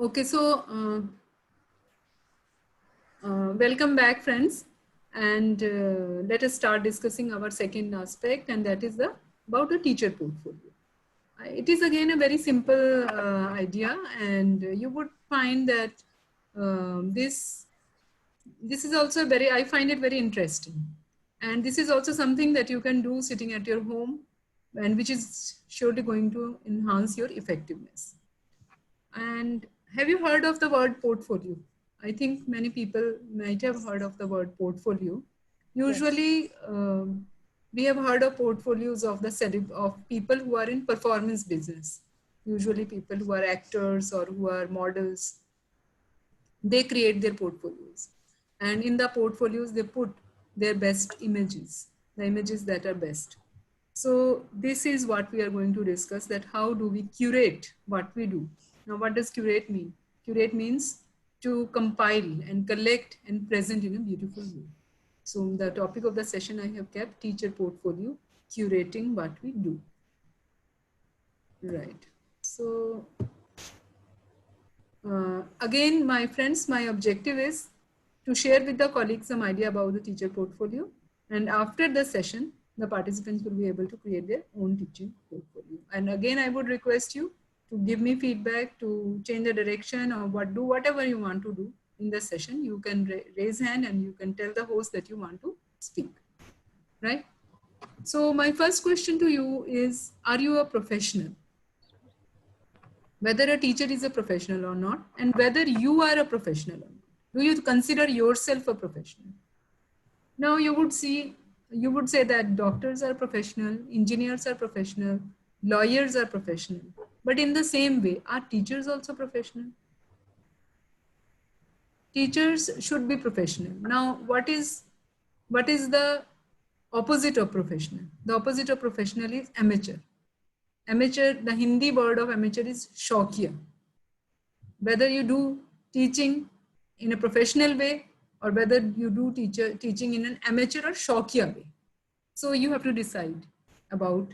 Okay, so welcome back, friends, and let us start discussing our second aspect, and that is about the teacher portfolio. It is again a very simple idea, and you would find that this is also very. I find it very interesting, and this is also something that you can do sitting at your home, and which is surely going to enhance your effectiveness. And have you heard of the word portfolio? I think many people might have heard of the word portfolio. Yes. Usually, we have heard of portfolios of of people who are in performance business. Usually, people who are actors or who are models, they create their portfolios, and in the portfolios they put their best images, the images that are best. So this is what we are going to discuss, that how do we curate what we do. Now, what does curate mean? Curate means to compile and collect and present in a beautiful way. So the topic of the session I have kept teacher portfolio, curating what we do. Right. So again, my friends, my objective is to share with the colleagues some idea about the teacher portfolio. And after the session, the participants will be able to create their own teaching portfolio. And again, I would request you to give me feedback, to change the direction or do whatever you want to do in the session. You can raise hand and you can tell the host that you want to speak, right? So my first question to you is, are you a professional? Whether a teacher is a professional or not, and whether you are a professional or not. Do you consider yourself a professional? Now you would say that doctors are professional, engineers are professional, lawyers are professional. But in the same way, are teachers also professional? Teachers should be professional. Now, what is the opposite of professional? The opposite of professional is amateur. Amateur, the Hindi word of amateur is shaukiya. Whether you do teaching in a professional way or whether you do teaching in an amateur or shaukiya way. So you have to decide about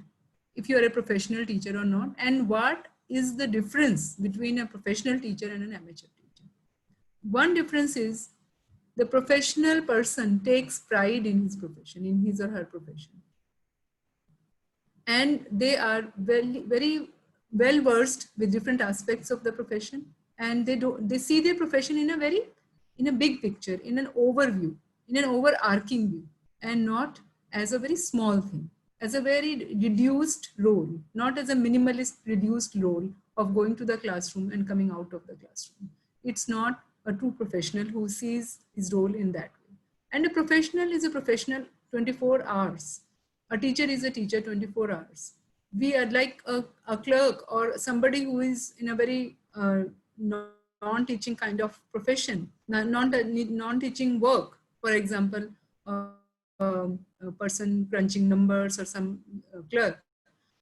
if you are a professional teacher or not, and what is the difference between a professional teacher and an amateur teacher. One difference is the professional person takes pride in his profession, in his or her profession. And they are very well versed with different aspects of the profession, and they see their profession in a big picture, in an overview, in an overarching view, and not as a very small thing, as a very reduced role, not as a minimalist reduced role of going to the classroom and coming out of the classroom. It's not a true professional who sees his role in that way. And a professional is a professional 24 hours. A teacher is a teacher 24 hours. We are like a clerk or somebody who is in a very non-teaching kind of profession, non-teaching work. For example, a person crunching numbers or some clerk.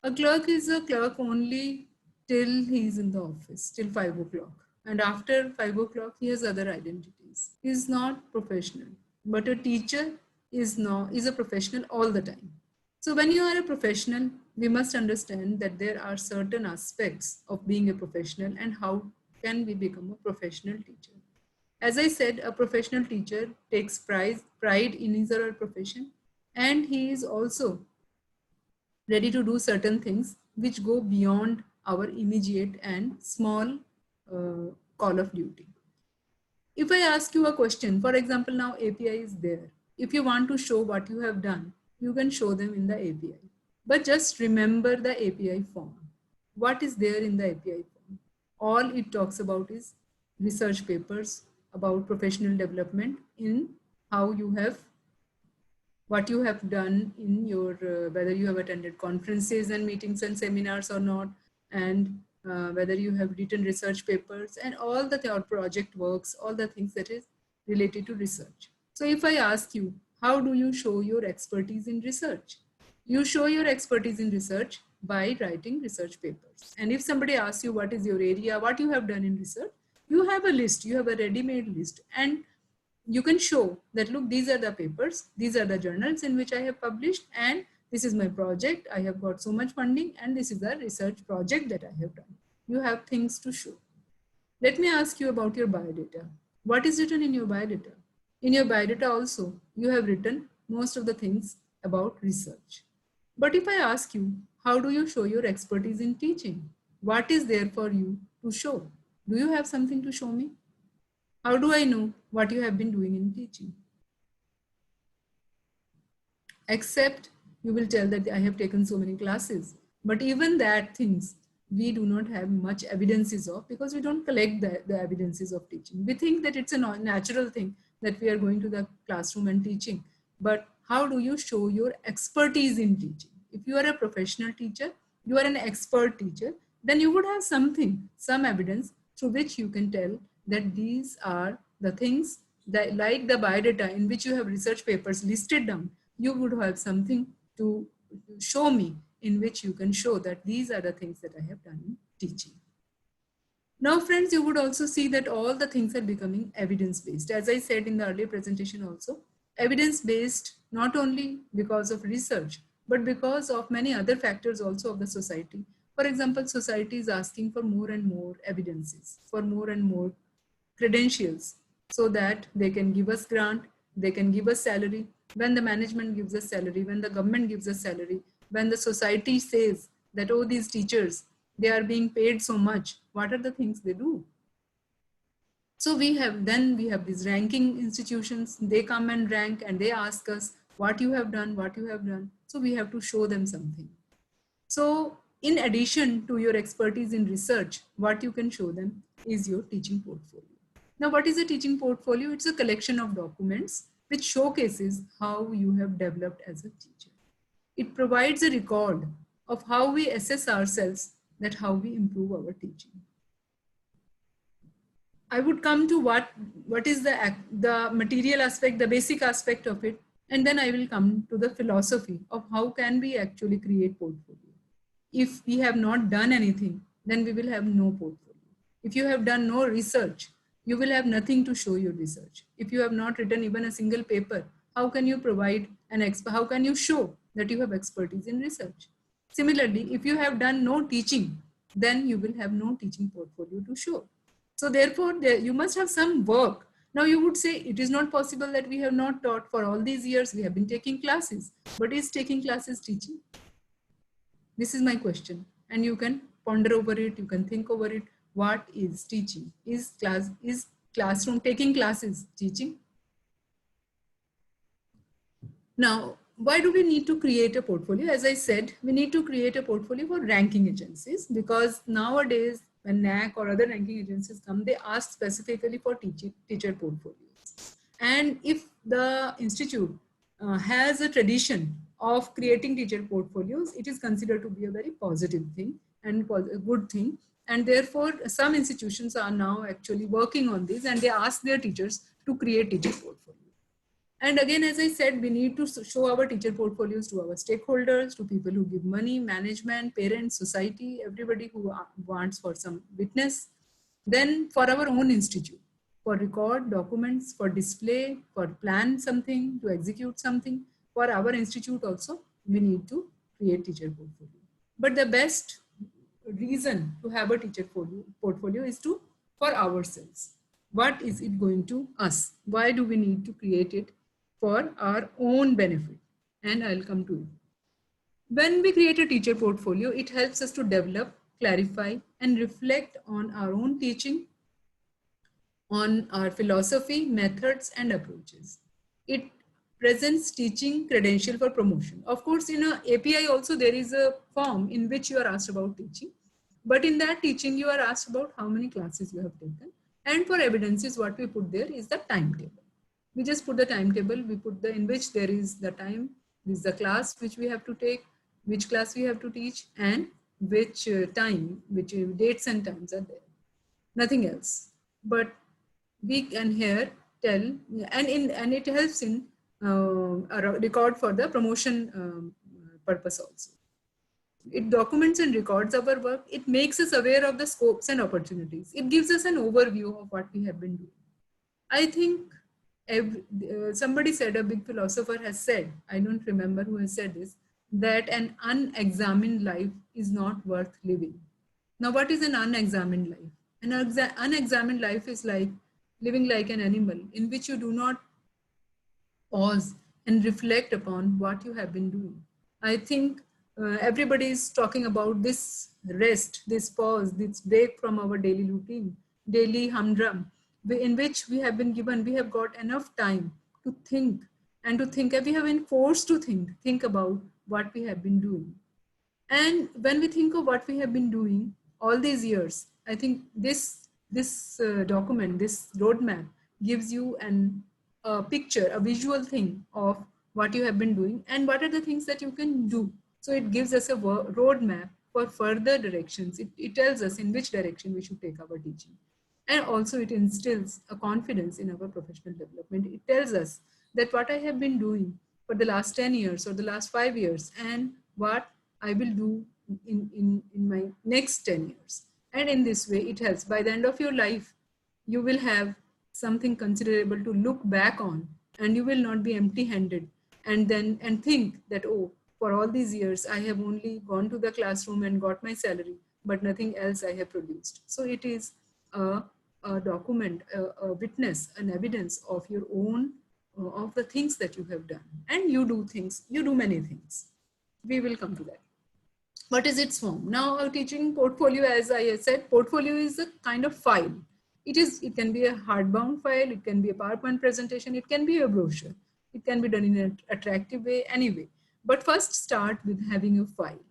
A clerk is a clerk only till he's in the office, till 5 o'clock. And after 5 o'clock, he has other identities. He is not professional. But a teacher is a professional all the time. So when you are a professional, we must understand that there are certain aspects of being a professional and how can we become a professional teacher. As I said, a professional teacher takes pride in his or her profession, and he is also ready to do certain things which go beyond our immediate and small call of duty. If I ask you a question, for example, now API is there. If you want to show what you have done, you can show them in the API. But just remember the API form. What is there in the API form? All it talks about is research papers about professional development, in how you have, what you have done in your, whether you have attended conferences and meetings and seminars or not, and whether you have written research papers and all the project works, all the things that is related to research. So if I ask you, how do you show your expertise in research? You show your expertise in research by writing research papers. And if somebody asks you what is your area, what you have done in research, you have a list, you have a ready-made list, and you can show that, look, these are the papers, these are the journals in which I have published, and this is my project, I have got so much funding, and this is the research project that I have done. You have things to show. Let me ask you about your biodata. What is written in your biodata? In your biodata also, you have written most of the things about research. But if I ask you, how do you show your expertise in teaching? What is there for you to show? Do you have something to show me? How do I know what you have been doing in teaching? Except you will tell that I have taken so many classes. But even that things we do not have much evidences of, because we don't collect the evidences of teaching. We think that it's a natural thing that we are going to the classroom and teaching. But how do you show your expertise in teaching? If you are a professional teacher, you are an expert teacher, then you would have something, some evidence through which you can tell that these are the things that, like the biodata in which you have research papers listed down, you would have something to show me in which you can show that these are the things that I have done in teaching. Now, friends, you would also see that all the things are becoming evidence-based. As I said in the earlier presentation also, evidence-based not only because of research, but because of many other factors also of the society. For example, society is asking for more and more evidences, for more and more credentials, so that they can give us grant, they can give us salary. When the management gives us salary, when the government gives us salary, when the society says that, oh, these teachers, they are being paid so much, what are the things they do? So we have these ranking institutions, they come and rank and they ask us what you have done, what you have done. So we have to show them something. So in addition to your expertise in research, what you can show them is your teaching portfolio. Now, what is a teaching portfolio? It's a collection of documents which showcases how you have developed as a teacher. It provides a record of how we assess ourselves, that how we improve our teaching. I would come to what is the material aspect, the basic aspect of it, and then I will come to the philosophy of how can we actually create portfolio. If we have not done anything, then we will have no portfolio. If you have done no research, you will have nothing to show your research. If you have not written even a single paper, how can you provide how can you show that you have expertise in research? Similarly, if you have done no teaching, then you will have no teaching portfolio to show. So therefore, you must have some work. Now you would say it is not possible that we have not taught for all these years. We have been taking classes, but is taking classes teaching? This is my question, and you can ponder over it. You can think over it. What is teaching? Is classroom taking classes teaching? Now, why do we need to create a portfolio? As I said, we need to create a portfolio for ranking agencies, because nowadays when NAC or other ranking agencies come, they ask specifically for teacher portfolios. And if the institute has a tradition of creating teacher portfolios, it is considered to be a very positive thing and a good thing. And therefore, some institutions are now actually working on this, and they ask their teachers to create teacher portfolios. And again, as I said, we need to show our teacher portfolios to our stakeholders, to people who give money, management, parents, society, everybody who wants for some witness. Then for our own institute, for record documents, for display, for plan something, to execute something. For our institute also, we need to create teacher portfolio. But the best reason to have a teacher portfolio is for ourselves. What is it going to us? Why do we need to create it? For our own benefit, and I'll come to it. When we create a teacher portfolio, it helps us to develop, clarify, and reflect on our own teaching, on our philosophy, methods, and approaches. It presents teaching credential for promotion. Of course, in a API also there is a form in which you are asked about teaching, but in that teaching you are asked about how many classes you have taken, and for evidences what we put there is the timetable. We just put the timetable, we put the in which there is the time, this is the class which we have to take, which class we have to teach, and which time, which dates and times are there. Nothing else. But we can here tell, and it helps in a record for the promotion purpose also. It documents and records our work. It makes us aware of the scopes and opportunities. It gives us an overview of what we have been doing. I think somebody said, a big philosopher has said, I don't remember who has said this, that an unexamined life is not worth living. Now, what is an unexamined life? An unexamined life is like living like an animal in which you do not pause and reflect upon what you have been doing. I think everybody is talking about this rest, this pause, this break from our daily routine, daily humdrum, in which we have been given, we have got enough time to think and to think, and we have been forced to think about what we have been doing. And when we think of what we have been doing all these years, I think this document, this roadmap, gives you a picture, a visual thing of what you have been doing and what are the things that you can do. So it gives us a roadmap for further directions. It tells us in which direction we should take our teaching. And also it instills a confidence in our professional development. It tells us that what I have been doing for the last 10 years or the last 5 years and what I will do in my next 10 years. And in this way, it helps. By the end of your life, you will have something considerable to look back on, and you will not be empty handed and think that, oh, for all these years, I have only gone to the classroom and got my salary, but nothing else I have produced. So it is a document, a witness, an evidence of your own, of the things that you have done. And you do things, you do many things. We will come to that. What is its form? Now, our teaching portfolio, as I said, portfolio is a kind of file. It can be a hardbound file, it can be a PowerPoint presentation, it can be a brochure. It can be done in an attractive way, anyway. But first start with having a file.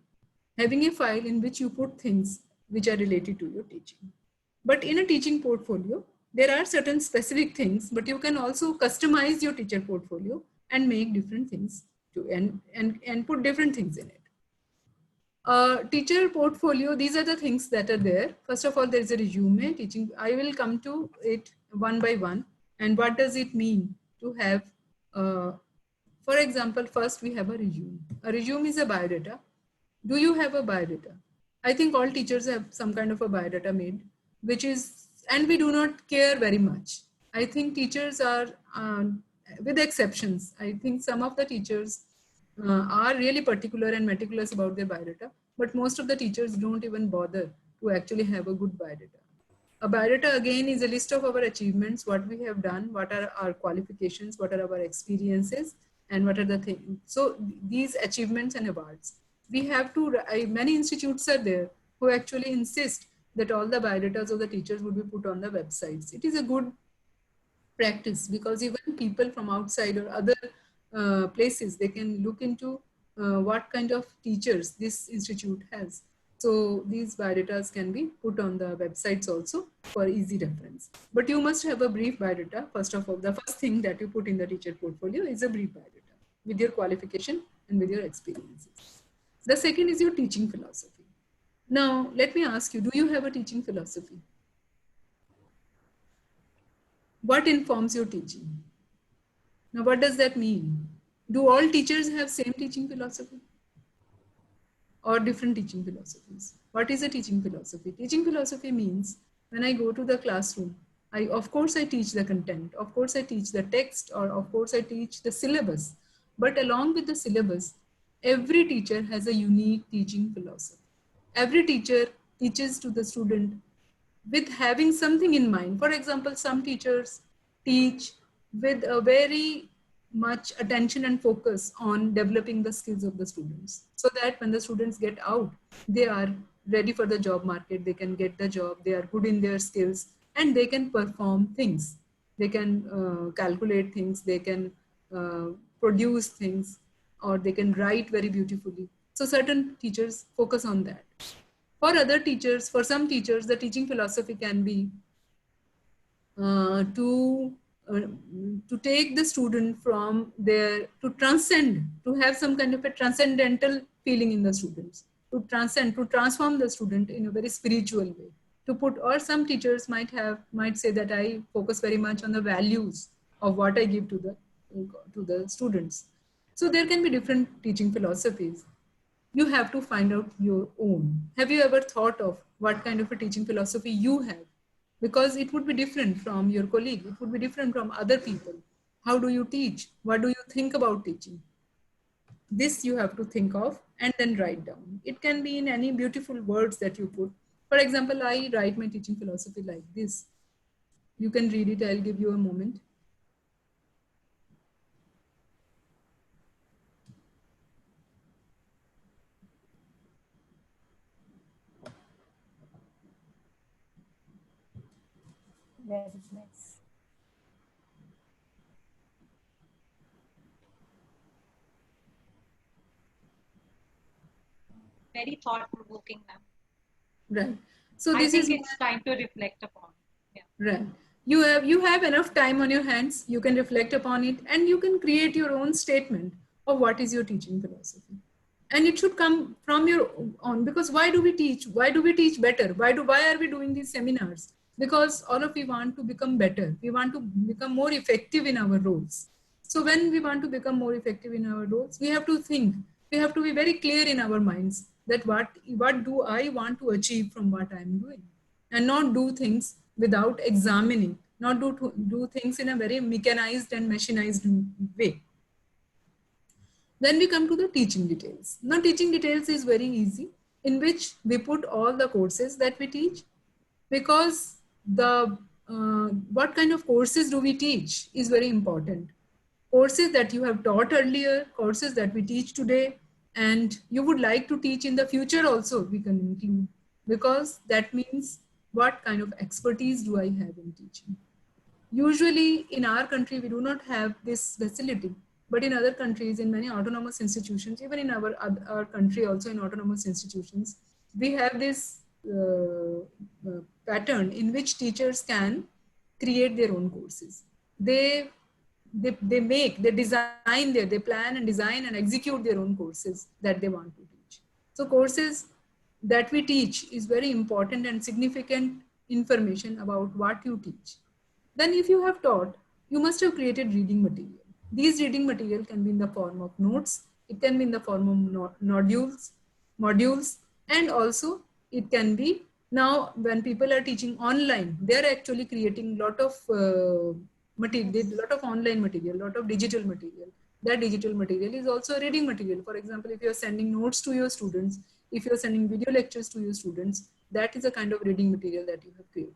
Having a file in which you put things which are related to your teaching. But in a teaching portfolio, there are certain specific things, but you can also customize your teacher portfolio and make different things to, and put different things in it. Teacher portfolio, these are the things that are there. First of all, there is a resume teaching. I will come to it one by one. And what does it mean to have, for example, first we have a resume. A resume is a biodata. Do you have a biodata? I think all teachers have some kind of a biodata made, which is, and we do not care very much. I think teachers are, with exceptions, I think some of the teachers are really particular and meticulous about their biodata, but most of the teachers don't even bother to actually have a good biodata. A biodata again is a list of our achievements, what we have done, what are our qualifications, what are our experiences, and what are the things. So these achievements and awards, we have to, many institutes are there who actually insist that all the biodatas of the teachers would be put on the websites. It is a good practice because even people from outside or other places, they can look into what kind of teachers this institute has. So these biodatas can be put on the websites also for easy reference. But you must have a brief biodata. First of all, the first thing that you put in the teacher portfolio is a brief biodata with your qualification and with your experiences. The second is your teaching philosophy. Now, let me ask you, do you have a teaching philosophy? What informs your teaching? Now, what does that mean? Do all teachers have same teaching philosophy or different teaching philosophies? What is a teaching philosophy? Teaching philosophy means when I go to the classroom, of course I teach the content, of course I teach the text, or of course I teach the syllabus. But along with the syllabus, every teacher has a unique teaching philosophy. Every teacher teaches to the student with having something in mind. For example, some teachers teach with a very much attention and focus on developing the skills of the students, so that when the students get out, they are ready for the job market, they can get the job, they are good in their skills, and they can perform things. They can calculate things, they can produce things, or they can write very beautifully. So certain teachers focus on that. For other teachers, for some teachers, the teaching philosophy can be uh, to uh, to take the student from there, to transcend, to have some kind of a transcendental feeling in the students, to transcend, to transform the student in a very spiritual way. To put, or some teachers might say that I focus very much on the values of what I give to the students. So there can be different teaching philosophies. You have to find out your own. Have you ever thought of what kind of a teaching philosophy you have? Because it would be different from your colleague, it would be different from other people. How do you teach? What do you think about teaching? This you have to think of and then write down. It can be in any beautiful words that you put. For example, I write my teaching philosophy like this. You can read it. I'll give you a moment. Very nice. Very thought-provoking, ma'am. Right. So I this think is it's time to reflect upon. Yeah. right. You have enough time on your hands. You can reflect upon it, and you can create your own statement of what is your teaching philosophy. And it should come from your own, because why do we teach? Why do we teach better? Why are we doing these seminars? Because all of we want to become better. We want to become more effective in our roles. So when we want to become more effective in our roles, we have to think. We have to be very clear in our minds that what do I want to achieve from what I am doing, and not do things without examining, not do things in a very mechanized and machinized way. Then we come to the teaching details. Now, teaching details is very easy, in which we put all the courses that we teach, because the what kind of courses do we teach is very important. Courses that you have taught earlier, courses that we teach today, and you would like to teach in the future also, we can include, because that means what kind of expertise do I have in teaching. Usually in our country, we do not have this facility, but in other countries, in many autonomous institutions, even in our country also in autonomous institutions, we have this pattern in which teachers can create their own courses. They design they plan and design and execute their own courses that they want to teach. So courses that we teach is very important and significant information about what you teach. Then if you have taught, you must have created reading material. These reading material can be in the form of notes, it can be in the form of modules, and also it can be, now when people are teaching online, they are actually creating lot of material, lot of online material, lot of digital material. That digital material is also a reading material. For example, if you are sending notes to your students, if you are sending video lectures to your students, that is a kind of reading material that you have created.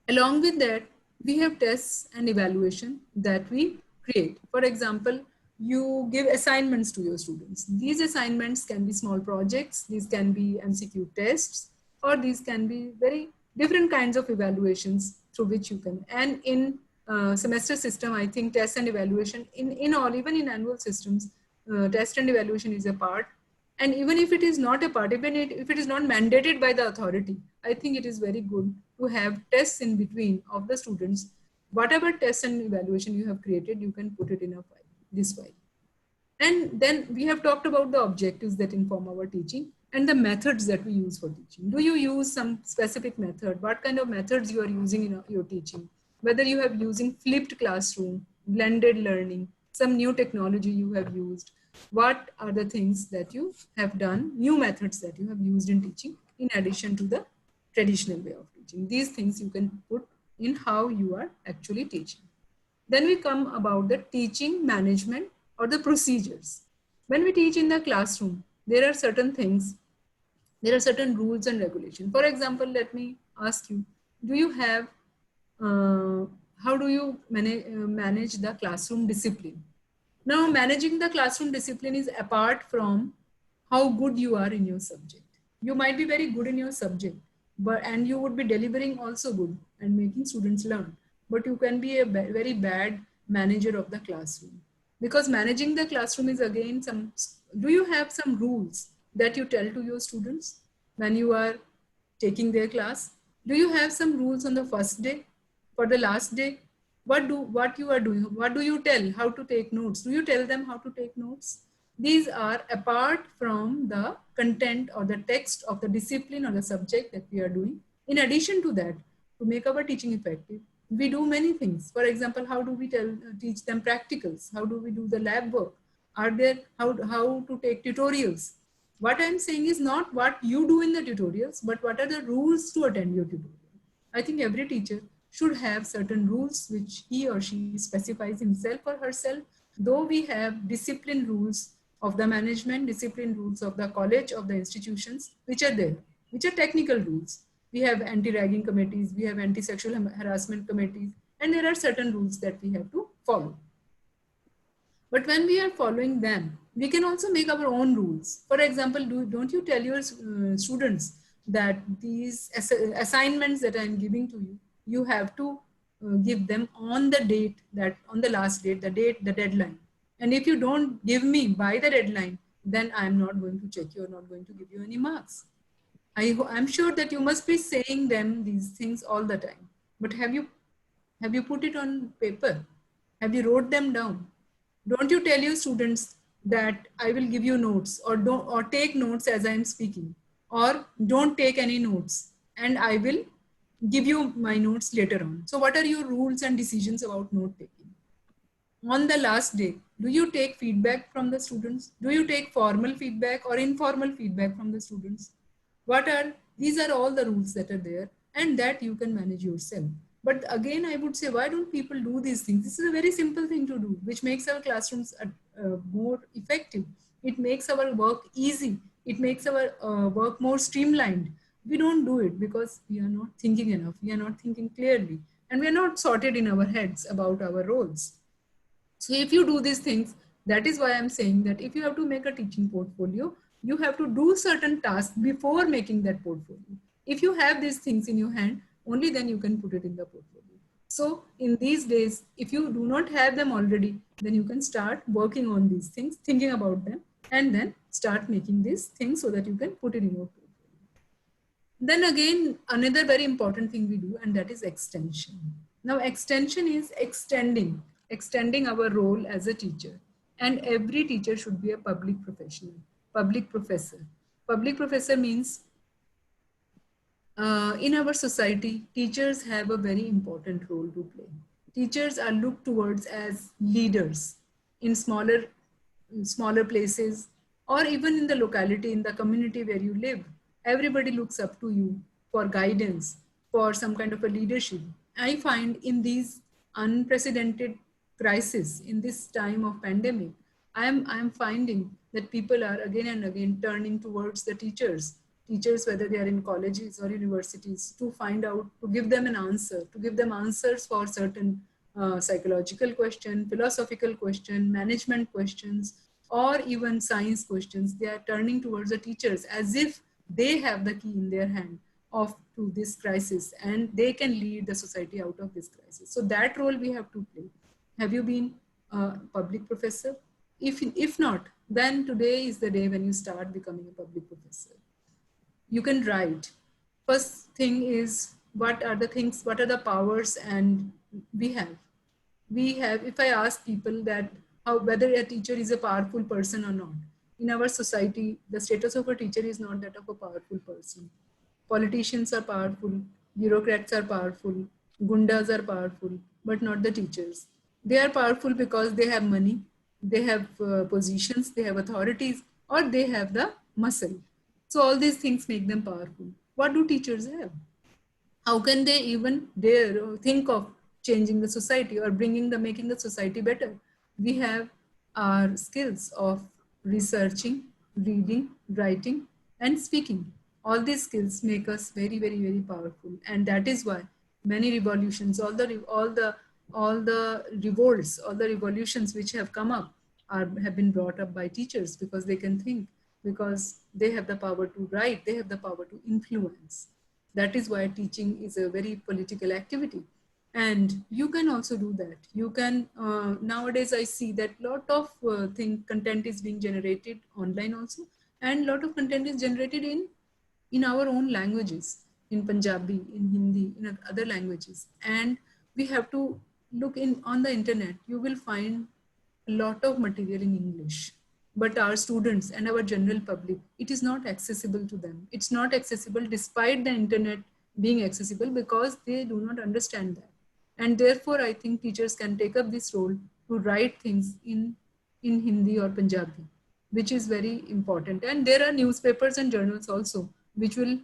Along with that, we have tests and evaluation that we create. For example, you give assignments to your students. These assignments can be small projects, these can be MCQ tests, or these can be very different kinds of evaluations through which you can. And in semester system, I think test and evaluation in all, even in annual systems, test and evaluation is a part. And even if it is not a part, if it is not mandated by the authority, I think it is very good to have tests in between of the students. Whatever test and evaluation you have created, you can put it in a file, this file. And then we have talked about the objectives that inform our teaching and the methods that we use for teaching. Do you use some specific method? What kind of methods you are using in your teaching? Whether you have using flipped classroom, blended learning, some new technology you have used. What are the things that you have done, new methods that you have used in teaching in addition to the traditional way of teaching? These things you can put in how you are actually teaching. Then we come about the teaching management or the procedures. When we teach in the classroom, there are certain things, there are certain rules and regulations. For example, let me ask you, do you have, how do you manage the classroom discipline? Now, managing the classroom discipline is apart from how good you are in your subject. You might be very good in your subject, and you would be delivering also good and making students learn. But you can be a very bad manager of the classroom, because managing the classroom is again some. Do you have some rules that you tell to your students when you are taking their class? Do you have some rules on the first day, for the last day? What you are doing? What do you tell? How to take notes? Do you tell them how to take notes? These are apart from the content or the text of the discipline or the subject that we are doing. In addition to that, to make our teaching effective, we do many things. For example, how do we teach them practicals? How do we do the lab work? Are there how to take tutorials? What I'm saying is not what you do in the tutorials, but what are the rules to attend your tutorial. I think every teacher should have certain rules which he or she specifies himself or herself, though we have discipline rules of the management, discipline rules of the college, of the institutions, which are there. which are technical rules. We have anti-ragging committees, we have anti-sexual harassment committees, and there are certain rules that we have to follow. But when we are following them, we can also make our own rules. For example, don't you tell your students that these assignments that I'm giving to you, you have to give them on the date, that on the last date, the deadline. And if you don't give me by the deadline, then I'm not going to check you or not going to give you any marks. I'm sure that you must be saying them these things all the time. But have you put it on paper? Have you wrote them down? Don't you tell your students that I will give you notes, or don't, or take notes as I am speaking, or don't take any notes and I will give you my notes later on. So what are your rules and decisions about note taking? On the last day, do you take feedback from the students? Do you take formal feedback or informal feedback from the students? These are all the rules that are there, and that you can manage yourself. But again, I would say, why don't people do these things? This is a very simple thing to do, which makes our classrooms more effective. It makes our work easy. It makes our work more streamlined. We don't do it because we are not thinking enough. We are not thinking clearly, and we are not sorted in our heads about our roles. So if you do these things, that is why I'm saying that if you have to make a teaching portfolio, you have to do certain tasks before making that portfolio. If you have these things in your hand, only then you can put it in the portfolio. So in these days, if you do not have them already, then you can start working on these things, thinking about them, and then start making these things so that you can put it in your portfolio. Then again, another very important thing we do, and that is extension. Now, extension is extending our role as a teacher. And every teacher should be a public professional, public professor. Public professor means in our society, teachers have a very important role to play. Teachers are looked towards as leaders in smaller places, or even in the locality, in the community where you live. Everybody looks up to you for guidance, for some kind of a leadership. I find in these unprecedented crisis, in this time of pandemic, I'm finding that people are again and again turning towards the teachers, whether they are in colleges or universities, to find out, to give them an answer, to give them answers for certain psychological question, philosophical question, management questions, or even science questions. They are turning towards the teachers as if they have the key in their hand of to this crisis, and they can lead the society out of this crisis. So that role we have to play. Have you been a public professor? If not, then today is the day when you start becoming a public professor. You can write. First thing is, what are the powers and we have. If I ask people that whether a teacher is a powerful person or not, in our society, the status of a teacher is not that of a powerful person. Politicians are powerful, bureaucrats are powerful, gundas are powerful, but not the teachers. They are powerful because they have money, they have positions, they have authorities, or they have the muscle. So all these things make them powerful. What do teachers have? How can they even dare or think of changing the society or making the society better? We have our skills of researching, reading, writing, and speaking. All these skills make us very, very, very powerful, and that is why many revolutions, all the revolts, all the revolutions which have come up have been brought up by teachers, because they can think, because they have the power to write, they have the power to influence. That is why teaching is a very political activity. And you can also do that. You can, nowadays I see that lot of content is being generated online also, and lot of content is generated in our own languages, in Punjabi, in Hindi, in other languages. And we have to look on the internet. You will find a lot of material in English, but our students and our general public, it is not accessible to them. It's not accessible despite the internet being accessible, because they do not understand that. And therefore, I think teachers can take up this role to write things in Hindi or Punjabi, which is very important. And there are newspapers and journals also, which will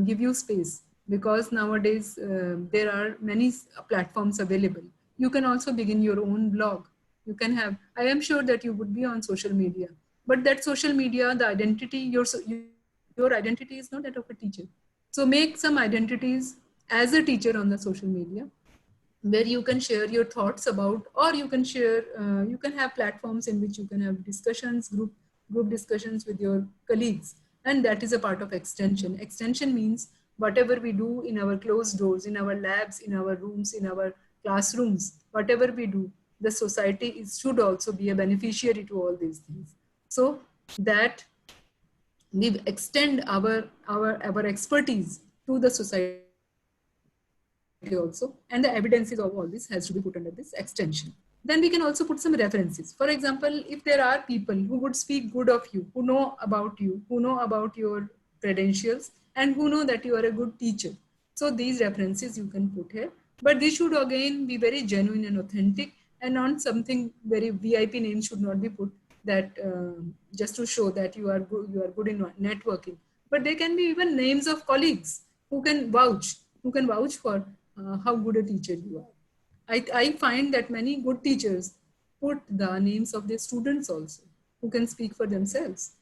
give you space, because nowadays there are many platforms available. You can also begin your own blog. You can have, I am sure that you would be on social media, but that social media, the identity, your Your identity is not that of a teacher. So make some identities as a teacher on the social media, where you can share your thoughts about, or you can share, you can have platforms in which you can have discussions, group discussions with your colleagues. And that is a part of extension. Extension means whatever we do in our closed doors, in our labs, in our rooms, in our classrooms, whatever we do, the society should also be a beneficiary to all these things. So that we extend our expertise to the society also, and the evidences of all this has to be put under this extension. Then we can also put some references. For example, if there are people who would speak good of you, who know about you, who know about your credentials, and who know that you are a good teacher, so these references you can put here. But they should again be very genuine and authentic, and not something very VIP names should not be put, that just to show that you are good in networking. But they can be even names of colleagues who can vouch for how good a teacher you are. I find that many good teachers put the names of their students also, who can speak for themselves.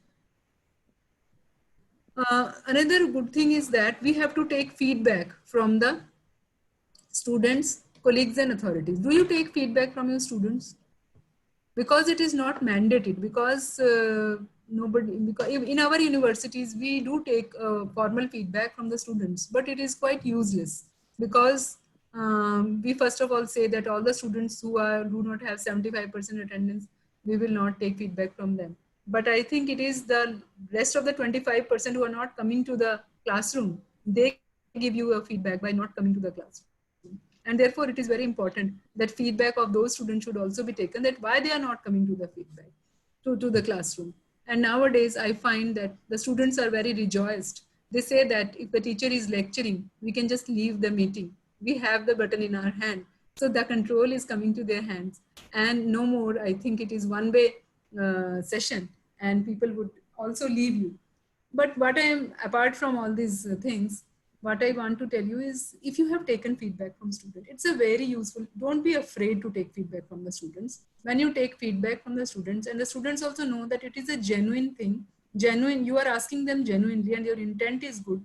Another good thing is that we have to take feedback from the students, colleagues, and authorities. Do you take feedback from your students? Because it is not mandated, because because in our universities we do take formal feedback from the students, but it is quite useless, because we first of all say that all the students who do not have 75% attendance, we will not take feedback from them. But I think it is the rest of the 25% who are not coming to the classroom, they give you a feedback by not coming to the classroom. And therefore it is very important that feedback of those students should also be taken, that why they are not coming to the feedback to the classroom. And nowadays I find that the students are very rejoiced. They say that if the teacher is lecturing, we can just leave the meeting, we have the button in our hand, so the control is coming to their hands, and no more, I think it is one way session, and people would also leave you. But what I am, apart from all these things, what I want to tell you is, if you have taken feedback from students, it's a very useful, don't be afraid to take feedback from the students. When you take feedback from the students, and the students also know that it is a genuine thing, genuine, you are asking them genuinely and your intent is good,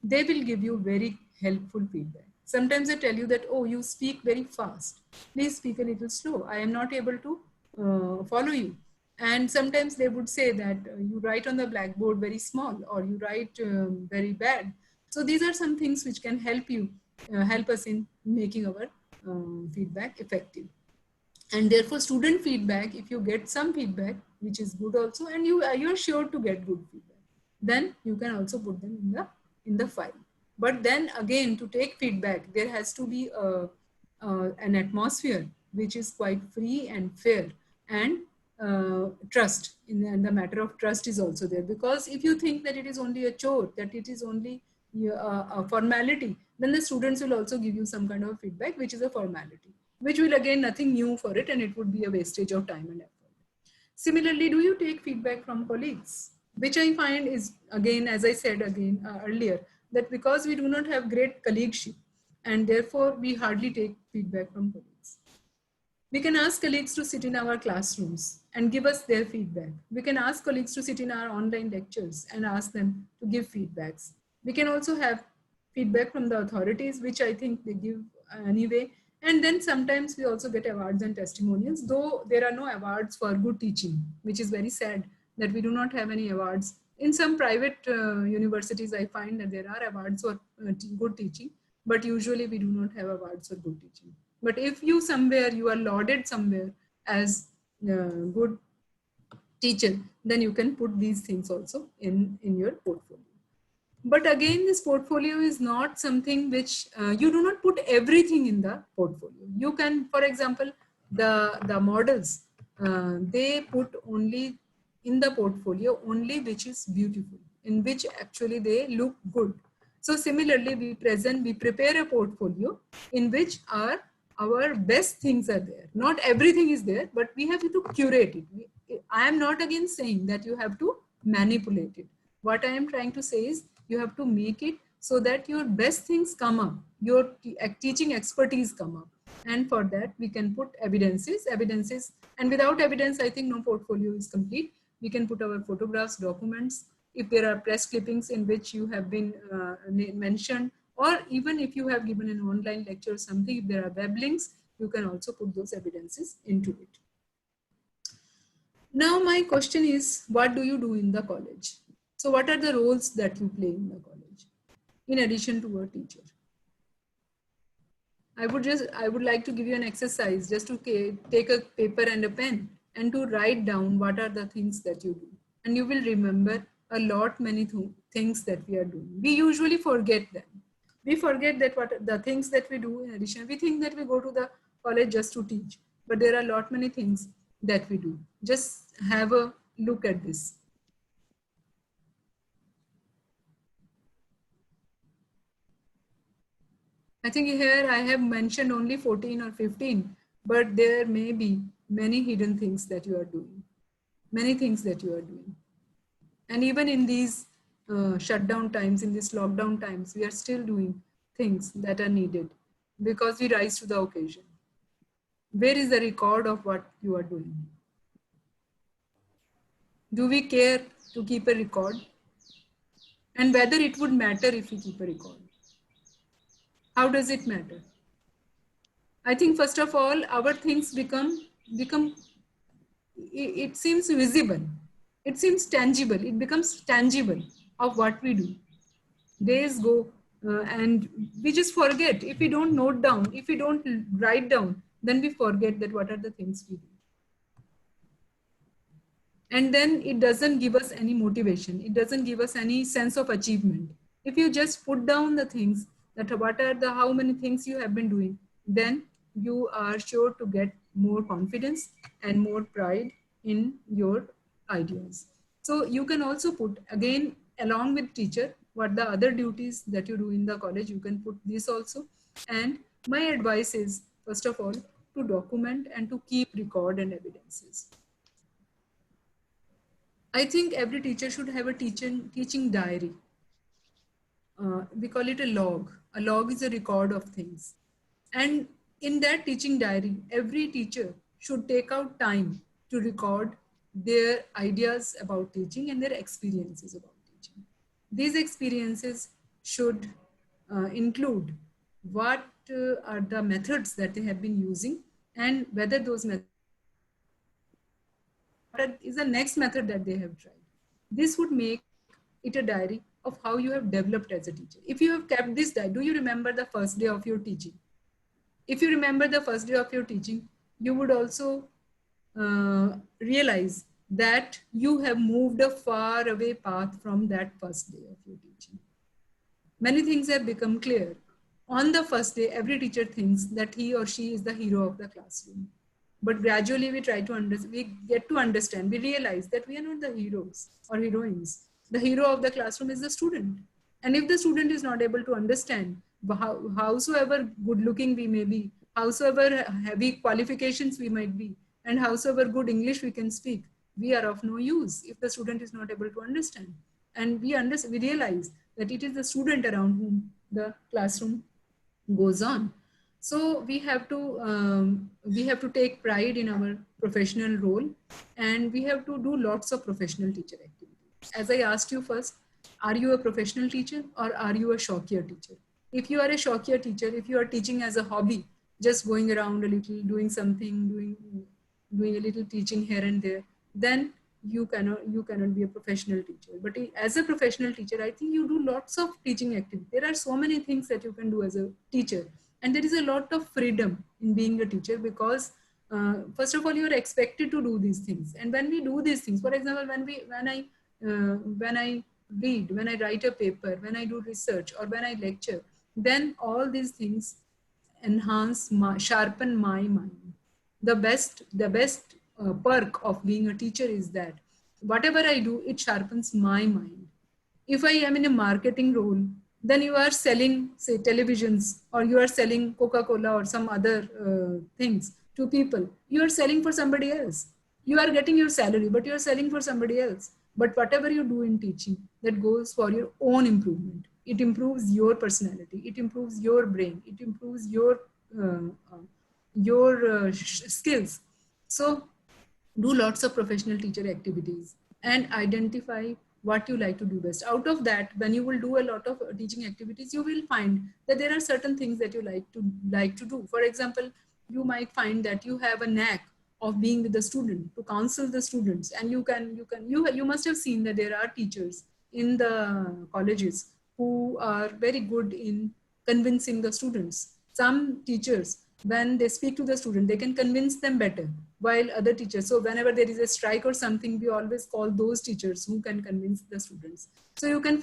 they will give you very helpful feedback. Sometimes they tell you that, oh, you speak very fast, please speak a little slow, I am not able to follow you. And sometimes they would say that you write on the blackboard very small, or you write very bad. So these are some things which can help you, help us in making our feedback effective. And therefore student feedback, if you get some feedback which is good also, and you are sure to get good feedback, then you can also put them in the file. But then again, to take feedback, there has to be an atmosphere which is quite free and fair, and trust, in the matter of trust is also there. Because if you think that it is only a chore, that it is only a formality, then the students will also give you some kind of feedback which is a formality, which will again nothing new for it, and it would be a wastage of time and effort. Similarly, do you take feedback from colleagues? Which I find is, again, as I said again earlier, that because we do not have great colleagueship, and therefore we hardly take feedback from colleagues. We can ask colleagues to sit in our classrooms and give us their feedback. We can ask colleagues to sit in our online lectures and ask them to give feedbacks. We can also have feedback from the authorities, which I think they give anyway. And then sometimes we also get awards and testimonials, though there are no awards for good teaching, which is very sad that we do not have any awards. In some private universities, I find that there are awards for good teaching, but usually we do not have awards for good teaching. But if you somewhere, you are lauded somewhere as a good teacher, then you can put these things also in your portfolio. But again, this portfolio is not something which you do not put everything in the portfolio. You can, for example, the models, they put only in the portfolio only which is beautiful, in which actually they look good. So similarly, we prepare a portfolio in which our best things are there. Not everything is there, but we have to curate it. I am not again saying that you have to manipulate it. What I am trying to say is, you have to make it so that your best things come up, your teaching expertise come up. And for that, we can put evidences. And without evidence, I think no portfolio is complete. We can put our photographs, documents, if there are press clippings in which you have been mentioned, or even if you have given an online lecture or something, if there are web links, you can also put those evidences into it. Now my question is, what do you do in the college? So what are the roles that you play in the college in addition to a teacher? I would like to give you an exercise just to take a paper and a pen and to write down what are the things that you do. And you will remember a lot many things that we are doing. We usually forget them. We forget that what the things that we do in addition. We think that we go to the college just to teach, but there are a lot many things that we do. Just have a look at this. I think here I have mentioned only 14 or 15, but there may be many hidden things that you are doing, many things that you are doing. And even in these shutdown times, in these lockdown times, we are still doing things that are needed because we rise to the occasion. Where is the record of what you are doing? Do we care to keep a record? And whether it would matter if we keep a record? How does it matter? I think first of all, our things become, it seems visible. It seems tangible. It becomes tangible of what we do. Days go and we just forget. If we don't note down, if we don't write down, then we forget that what are the things we do. And then it doesn't give us any motivation. It doesn't give us any sense of achievement. If you just put down the things, that what are the, how many things you have been doing, then you are sure to get more confidence and more pride in your ideas. So you can also put, again, along with teacher, what the other duties that you do in the college, you can put this also. And my advice is, first of all, to document and to keep record and evidences. I think every teacher should have a teaching diary. We call it a log. A log is a record of things. And in that teaching diary, every teacher should take out time to record their ideas about teaching and their experiences about teaching. These experiences should include what are the methods that they have been using and whether those methods is the next method that they have tried. This would make it a diary of how you have developed as a teacher. If you have kept this diary, do you remember the first day of your teaching? If you remember the first day of your teaching, you would also realize that you have moved a far away path from that first day of your teaching. Many things have become clear. On the first day, every teacher thinks that he or she is the hero of the classroom. But gradually we try to understand, we get to understand, we realize that we are not the heroes or heroines. The hero of the classroom is the student. And if the student is not able to understand howsoever good looking we may be, howsoever heavy qualifications we might be, and howsoever good English we can speak, we are of no use if the student is not able to understand. And we realize that it is the student around whom the classroom goes on. So we have to take pride in our professional role, and we have to do lots of professional teacher activities. As I asked you first, are you a professional teacher or are you a shaukier teacher? If you are a shaukier teacher, if you are teaching as a hobby, just going around a little, doing something, doing a little teaching here and there, then you cannot be a professional teacher. But as a professional teacher, I think you do lots of teaching activities. There are so many things that you can do as a teacher. And there is a lot of freedom in being a teacher because first of all, you are expected to do these things. And when we do these things, for example, when I read, when I write a paper, when I do research or when I lecture, then all these things sharpen my mind. The best perk of being a teacher is that whatever I do, it sharpens my mind. If I am in a marketing role, then you are selling, say, televisions, or you are selling Coca-Cola or some other things to people. You are selling for somebody else. You are getting your salary, but you are selling for somebody else. But whatever you do in teaching, that goes for your own improvement. It improves your personality. It improves your brain. It improves your skills. So do lots of professional teacher activities and identify what you like to do best. Out of that, when you will do a lot of teaching activities, you will find that there are certain things that you like to do. For example, you might find that you have a knack of being with the student, to counsel the students, and you must have seen that there are teachers in the colleges who are very good in convincing the students. Some teachers, when they speak to the student, they can convince them better, while other teachers, so whenever there is a strike or something, we always call those teachers who can convince the students. So you can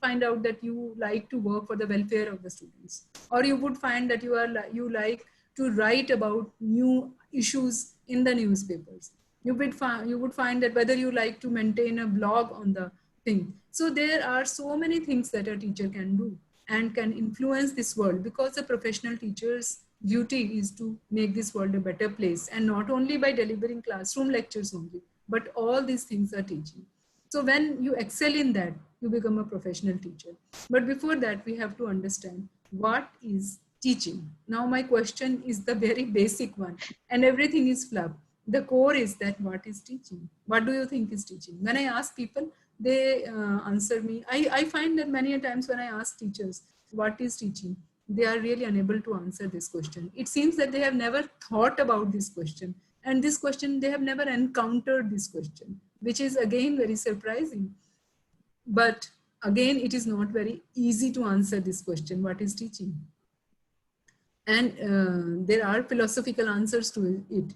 find out that you like to work for the welfare of the students, or you would find that you like to write about new issues in the newspapers. You would find that whether you like to maintain a blog on the thing. So there are so many things that a teacher can do and can influence this world, because the professional teacher's duty is to make this world a better place, and not only by delivering classroom lectures only, but all these things are teaching. So when you excel in that, you become a professional teacher. But before that, we have to understand what is teaching. Now my question is the very basic one, and everything is fluff. The core is that what is teaching? What do you think is teaching? When I ask people, they answer me. I find that many a times when I ask teachers, what is teaching? They are really unable to answer this question. It seems that they have never thought about this question. And this question, they have never encountered this question, which is again very surprising. But again, it is not very easy to answer this question, what is teaching? And there are philosophical answers to it,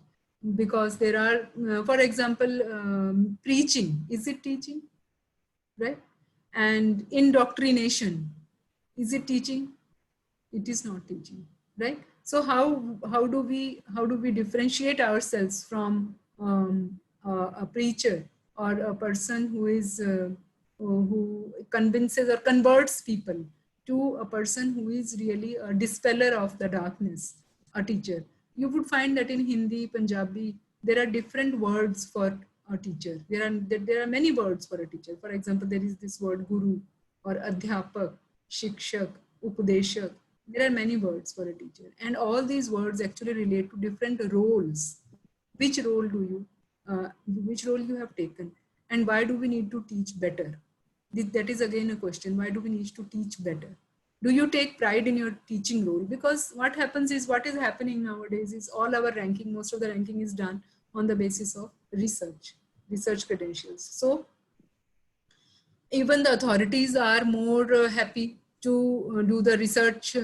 because there are, for example, preaching, is it teaching? Right? And indoctrination, is it teaching? It is not teaching, right? So how do we differentiate ourselves from a preacher or a person who convinces or converts people, to a person who is really a dispeller of the darkness, a teacher? You would find that in Hindi, Punjabi, there are different words for a teacher. There are many words for a teacher. For example, there is this word guru, or adhyapak, shikshak, upadeshak. There are many words for a teacher, and all these words actually relate to different roles. Which role you have taken, and why do we need to teach better? That is again a question. Why do we need to teach better? Do you take pride in your teaching role? Because what is happening nowadays is all our ranking, most of the ranking is done on the basis of research credentials. So even the authorities are more happy to do the research,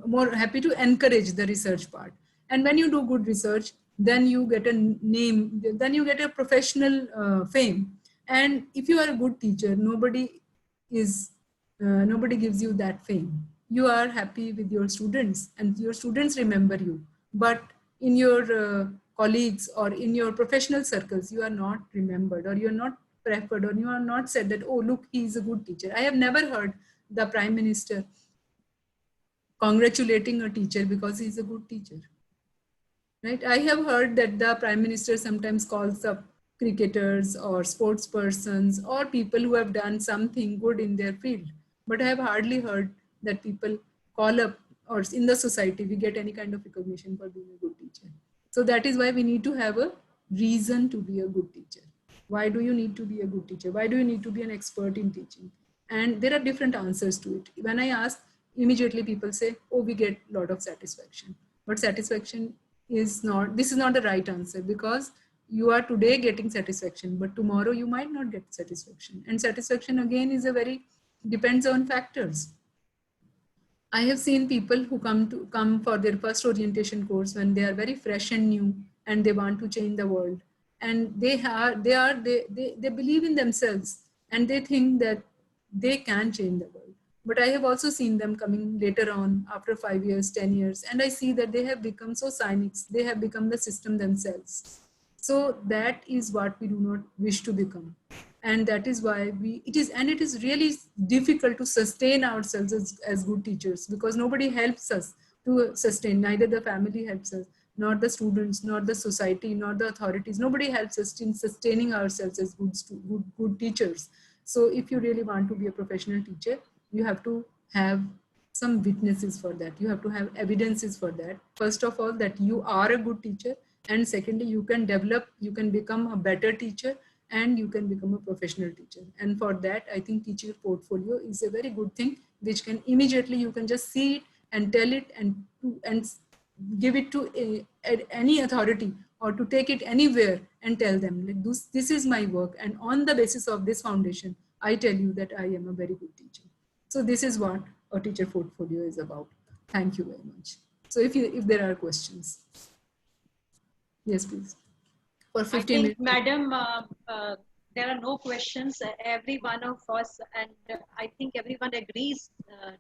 more happy to encourage the research part. And when you do good research, then you get a name, then you get a professional fame. And if you are a good teacher, nobody gives you that fame. You are happy with your students, and your students remember you. But in your colleagues or in your professional circles, you are not remembered, or you are not preferred, or you are not said that, oh, look, he is a good teacher. I have never heard the Prime Minister congratulating a teacher because he is a good teacher. Right? I have heard that the Prime Minister sometimes calls up cricketers or sports persons or people who have done something good in their field. But I have hardly heard that people call up, or in the society, we get any kind of recognition for being a good teacher. So that is why we need to have a reason to be a good teacher. Why do you need to be a good teacher? Why do you need to be an expert in teaching? And there are different answers to it. When I ask, immediately people say, oh, we get a lot of satisfaction. But satisfaction is not, this is not the right answer, because you are today getting satisfaction, but tomorrow you might not get satisfaction. And satisfaction again is depends on factors. I have seen people who come for their first orientation course when they are very fresh and new and they want to change the world. And they believe in themselves and they think that they can change the world. But I have also seen them coming later on after 5 years, 10 years, and I see that they have become so cynics. They have become the system themselves. So that is what we do not wish to become. And that is why it is really difficult to sustain ourselves as good teachers, because nobody helps us to sustain. Neither the family helps us, nor the students, nor the society, nor the authorities. Nobody helps us in sustaining ourselves as good teachers. So if you really want to be a professional teacher, you have to have some witnesses for that. You have to have evidences for that. First of all, that you are a good teacher. And secondly, you can become a better teacher. and you can become a professional teacher. And for that, I think teacher portfolio is a very good thing, which can immediately, you can just see it and tell it and give it to any authority, or to take it anywhere and tell them, like, this is my work, and on the basis of this foundation, I tell you that I am a very good teacher. So this is what a teacher portfolio is about. Thank you very much. So if there are questions, yes, please. For I 15 think, minutes. Madam, there are no questions. Every one of us, and I think everyone agrees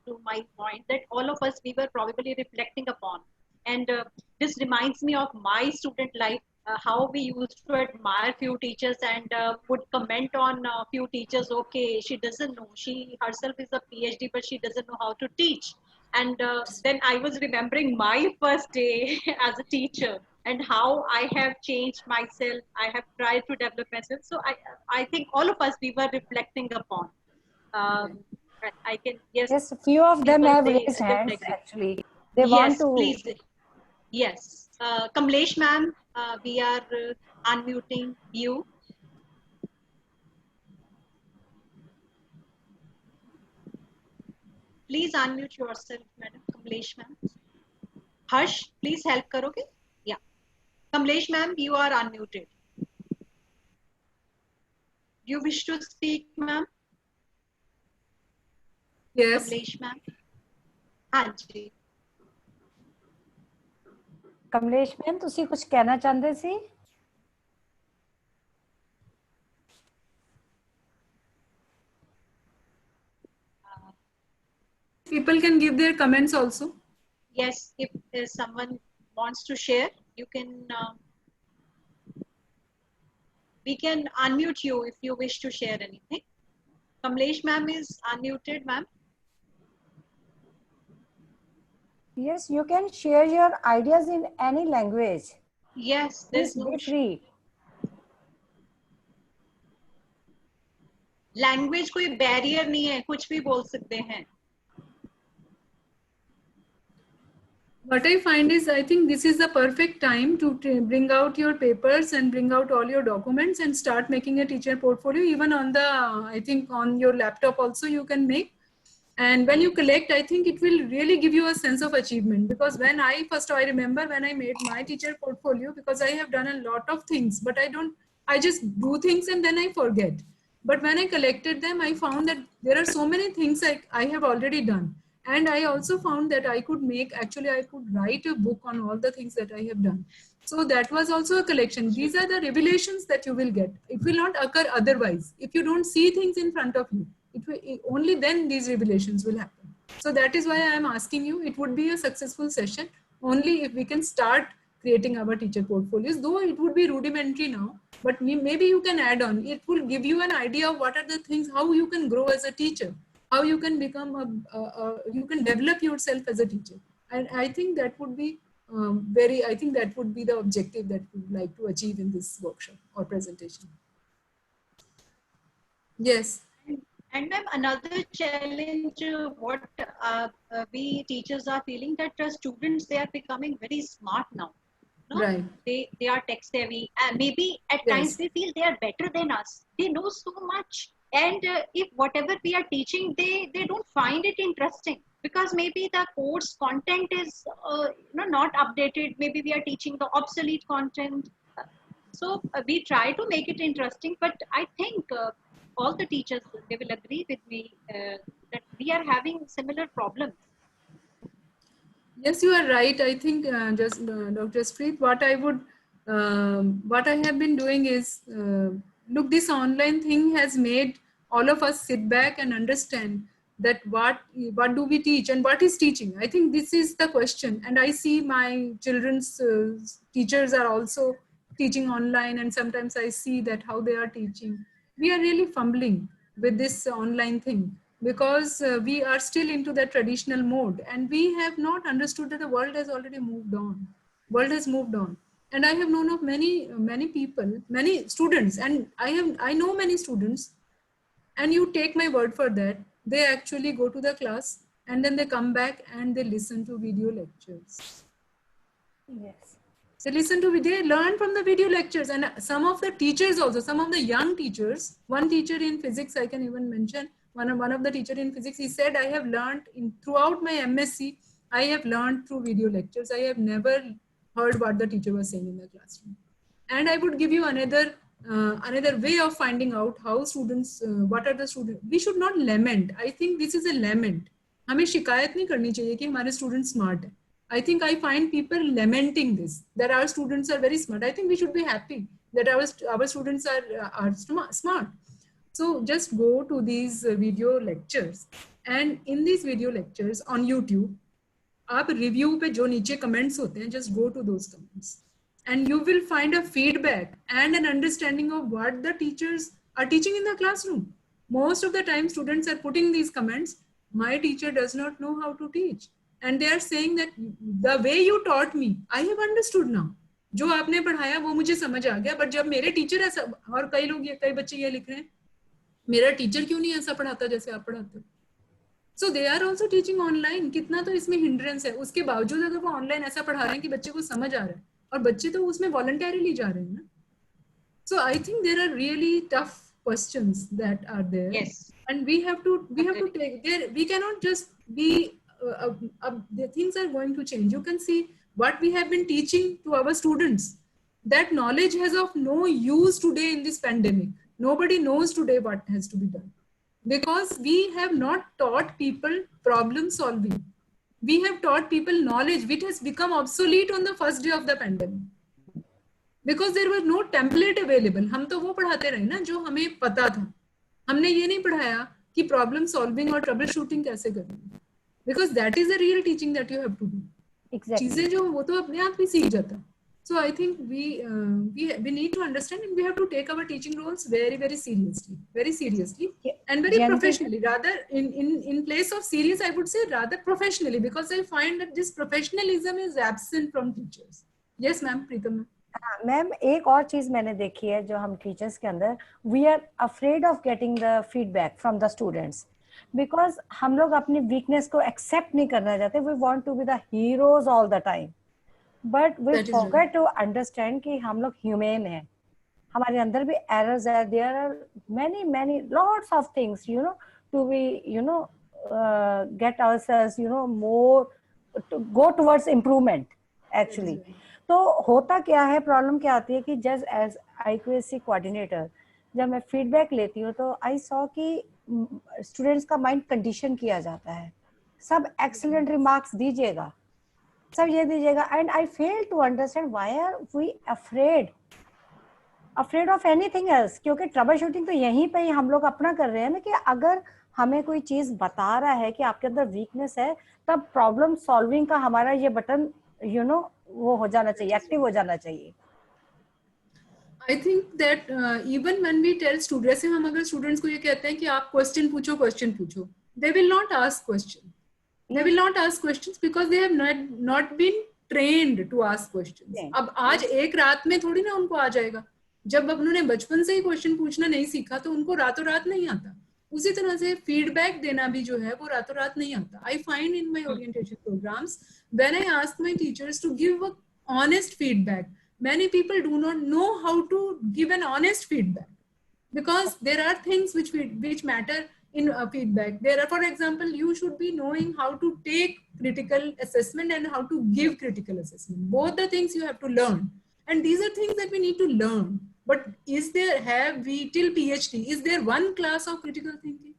to my point that all of us, we were probably reflecting upon. And this reminds me of my student life, how we used to admire few teachers and would comment on few teachers. Okay, she doesn't know. She herself is a PhD, but she doesn't know how to teach. And then I was remembering my first day as a teacher and how I have changed myself. I have tried to develop myself. So I think all of us, we were reflecting upon. I can, yes. Yes, a few of them people, have they raised will hands agree. actually. They want Yes, to. please. Yes. Kamlesh ma'am, we are unmuting you. Please unmute yourself, madam. Kamlesh ma'am. Harsh, please help karoge? Yeah. Kamlesh ma'am, you are unmuted. Do you wish to speak, ma'am? Yes. Kamlesh ma'am. Hanji. Kamlesh ma'am ਤੁਸੀਂ ਕੁਝ ਕਹਿਣਾ ਚਾਹੁੰਦੇ ਸੀ? People can give their comments also. Yes, if someone wants to share, you can. We can unmute you if you wish to share anything. Kamlesh ma'am is unmuted, ma'am. Yes, you can share your ideas in any language. Yes, there's Please no be free. Language कोई barrier नहीं है, कुछ भी बोल सकते हैं. What I find is, I think this is the perfect time to bring out your papers and bring out all your documents and start making a teacher portfolio. Even on the, I think on your laptop also you can make. And when you collect, I think it will really give you a sense of achievement. Because when I remember when I made my teacher portfolio, because I have done a lot of things, but I just do things and then I forget. But when I collected them, I found that there are so many things I have already done. And I also found that I could write a book on all the things that I have done. So that was also a collection. These are the revelations that you will get. It will not occur otherwise. If you don't see things in front of you, only then these revelations will happen. So that is why I am asking you, it would be a successful session only if we can start creating our teacher portfolios, though it would be rudimentary now, but maybe you can add on. It will give you an idea of what are the things, how you can grow as a teacher, how you can become you can develop yourself as a teacher. And I think that would be I think that would be the objective that we would like to achieve in this workshop or presentation. Yes. And ma'am, another challenge, what we teachers are feeling, that students, they are becoming very smart now. No? Right. They are tech savvy, and maybe at times they feel they are better than us. They know so much, and if whatever we are teaching, they don't find it interesting, because maybe the course content is not updated. Maybe we are teaching the obsolete content. So we try to make it interesting, but I think all the teachers, they will agree with me that we are having similar problems. Yes, you are right. I think Dr. Spreet, what I have been doing is, look, this online thing has made all of us sit back and understand that what do we teach and what is teaching. I think this is the question. And I see my children's teachers are also teaching online, and sometimes I see that how they are teaching. We are really fumbling with this online thing, because we are still into the traditional mode, and we have not understood that the world has already moved on. World has moved on. And I have known of many people, many students, and I know many students, and you take my word for that, they actually go to the class and then they come back and they listen to video lectures. Yes. They listen to video, they learn from the video lectures. And some of the teachers also, some of the young teachers, one teacher in physics, I can even mention, one of the teacher in physics, he said, I have learned throughout my MSc, I have learned through video lectures. I have never heard what the teacher was saying in the classroom. And I would give you another way of finding out how students, what are the students. We should not lament. I think this is a lament. हमें शिकायत नहीं करनी चाहिए कि हमारे students smart है. I think I find people lamenting this, that our students are very smart. I think we should be happy that our students are smart. So just go to these video lectures, and in these video lectures on YouTube, आप review पे जो नीचे comments होते हैं, just go to those comments. And you will find a feedback and an understanding of what the teachers are teaching in the classroom. Most of the time, students are putting these comments, my teacher does not know how to teach. And they are saying that the way you taught me, I have understood now. जो आपने पढ़ाया वो मुझे समझ आ गया, but जब मेरे teacher ऐसा, और कई बच्चे ये लिख रहे हैं, मेरा टीचर क्यों नहीं ऐसा पढ़ाता जैसे आप पढ़ाते हो. So they are also teaching online. कितना तो इसमें hindrance है. उसके बावजूद अगर वो online ऐसा पढ़ा रहे हैं कि बच्चे को समझ आ रहा है, और बच्चे तो उसमें voluntarily जा रहे हैं ना. So I think there are really tough questions that are there. Yes. And we have to take there. We cannot just be. The things are going to change. You can see what we have been teaching to our students. That knowledge has of no use today in this pandemic. Nobody knows today what has to be done, because we have not taught people problem solving. We have taught people knowledge, which has become obsolete on the first day of the pandemic. Because there was no template available. हम तो वो पढ़ाते रहे ना जो हमें पता था. हमने ये नहीं पढ़ाया कि problem solving और trouble shooting कैसे करनी है. Because that is the real teaching that you have to do. Exactly. चीजें जो वो तो अपने आप ही सीख जाता. So I think we need to understand, and we have to take our teaching roles very, very seriously, and very professionally. Rather, in place of serious, I would say rather professionally, because I find that this professionalism is absent from teachers. Yes, ma'am, Preetam. Ma'am एक और चीज मैंने देखी है जो हम teachers के अंदर, we are afraid of getting the feedback from the students, because हम लोग अपनी वीकनेस को एक्सेप्ट नहीं करना चाहते. We want to be the heroes all the time, but we forget to understand कि हम लोग ह्यूमन हैं, हमारे अंदर भी एरर्स है. There are many lots of things, you know, to be, you know, get ourselves, you know, more to go towards improvement actually. तो होता क्या है, प्रॉब्लम क्या आती है कि जस्ट एज IQAC कोऑर्डिनेटर जब मैं फीडबैक लेती हूँ तो आई सॉ कि स्टूडेंट्स का माइंड कंडीशन किया जाता है. सब एक्सीलेंट रिमार्क्स दीजिएगा, सब ये दीजिएगा, and I fail to understand why are we afraid of anything else. क्योंकि ट्रबल शूटिंग तो यहीं पे ही हम लोग अपना कर रहे हैं ना, कि अगर हमें कोई चीज बता रहा है कि आपके अंदर वीकनेस है, तब प्रॉब्लम सॉल्विंग का हमारा ये बटन, यू नो, वो हो जाना चाहिए, एक्टिव हो जाना चाहिए. I think that even when we tell students, जैसे हम अगर students को ये कहते हैं कि आप question पूछो, they will not ask questions. They will not ask questions because they have not been trained to ask questions. अब आज एक रात में थोड़ी ना उनको आ जाएगा. जब उन्होंने बचपन से ही क्वेश्चन पूछना नहीं सीखा तो उनको रातों रात नहीं आता. उसी तरह से फीडबैक देना भी जो है वो रातों रात नहीं आता. I find in my orientation programs, when I ask my teachers to give a honest feedback, many people do not know how to give an honest feedback, because there are things which matter in feedback. There are, for example, you should be knowing how to take critical assessment and how to give critical assessment. Both the things you have to learn, and these are things that we need to learn. But have we till PhD, is there one class of critical thinking?